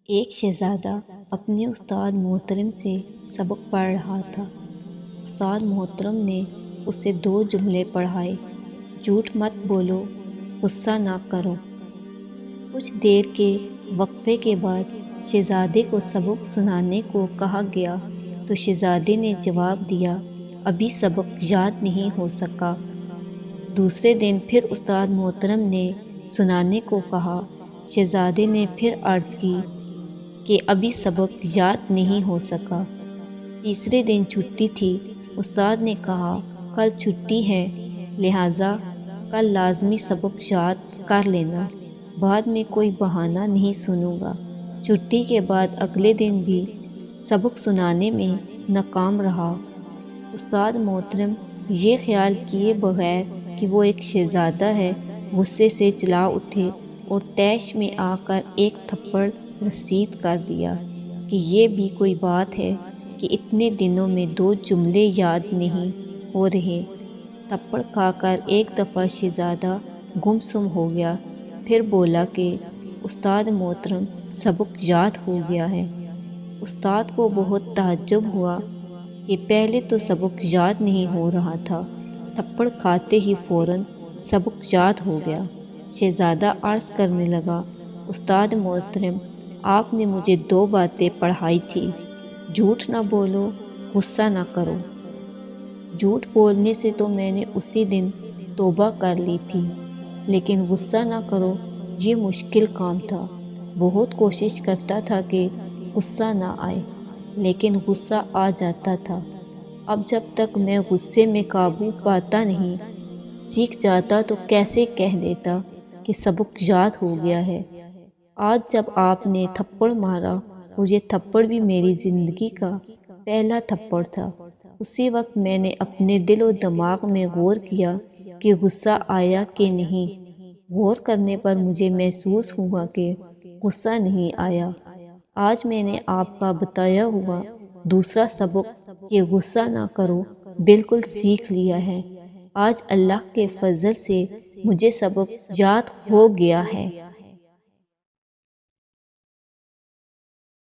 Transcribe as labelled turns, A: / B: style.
A: ایک شہزادہ اپنے استاد محترم سے سبق پڑھ رہا تھا۔ استاد محترم نے اسے 2 جملے پڑھائے: جھوٹ مت بولو، غصہ نہ کرو۔ کچھ دیر کے وقفے کے بعد شہزادے کو سبق سنانے کو کہا گیا تو شہزادے نے جواب دیا، ابھی سبق یاد نہیں ہو سکا۔ دوسرے دن پھر استاد محترم نے سنانے کو کہا۔ شہزادے نے پھر عرض کی کہ ابھی سبق یاد نہیں ہو سکا۔ تیسرے دن چھٹی تھی۔ استاد نے کہا، کل چھٹی ہے، لہٰذا کل لازمی سبق یاد کر لینا، بعد میں کوئی بہانہ نہیں سنوں گا۔ چھٹی کے بعد اگلے دن بھی سبق سنانے میں ناکام رہا۔ استاد محترم یہ خیال کیے بغیر کہ وہ ایک شہزادہ ہے، غصے سے چلا اٹھے اور طیش میں آ کر ایک تھپڑ رسید کر دیا کہ یہ بھی کوئی بات ہے کہ اتنے دنوں میں 2 جملے یاد نہیں ہو رہے۔ تھپڑ کھا کر ایک دفعہ شہزادہ گم سم ہو گیا، پھر بولا کہ استاد محترم سبق یاد ہو گیا ہے۔ استاد کو بہت تعجب ہوا کہ پہلے تو سبق یاد نہیں ہو رہا تھا، تھپڑ کھاتے ہی فوراً سبق یاد ہو گیا۔ شہزادہ عرض کرنے لگا، استاد محترم، آپ نے مجھے 2 باتیں پڑھائی تھی، جھوٹ نہ بولو، غصہ نہ کرو۔ جھوٹ بولنے سے تو میں نے اسی دن توبہ کر لی تھی، لیکن غصہ نہ کرو یہ مشکل کام تھا۔ بہت کوشش کرتا تھا کہ غصہ نہ آئے، لیکن غصہ آ جاتا تھا۔ اب جب تک میں غصے میں قابو پاتا نہیں سیکھ جاتا تو کیسے کہہ دیتا کہ سبق یاد ہو گیا ہے۔ آج جب آپ نے تھپڑ مارا اور یہ تھپڑ بھی میری زندگی کا پہلا تھپڑ تھا، اسی وقت میں نے اپنے دل و دماغ میں غور کیا کہ غصہ آیا کہ نہیں۔ غور کرنے پر مجھے محسوس ہوا کہ غصہ نہیں آیا۔ آج میں نے آپ کا بتایا ہوا دوسرا سبق کہ غصہ نہ کرو بالکل سیکھ لیا ہے۔ آج اللہ کے فضل سے مجھے سبق یاد ہو گیا ہے۔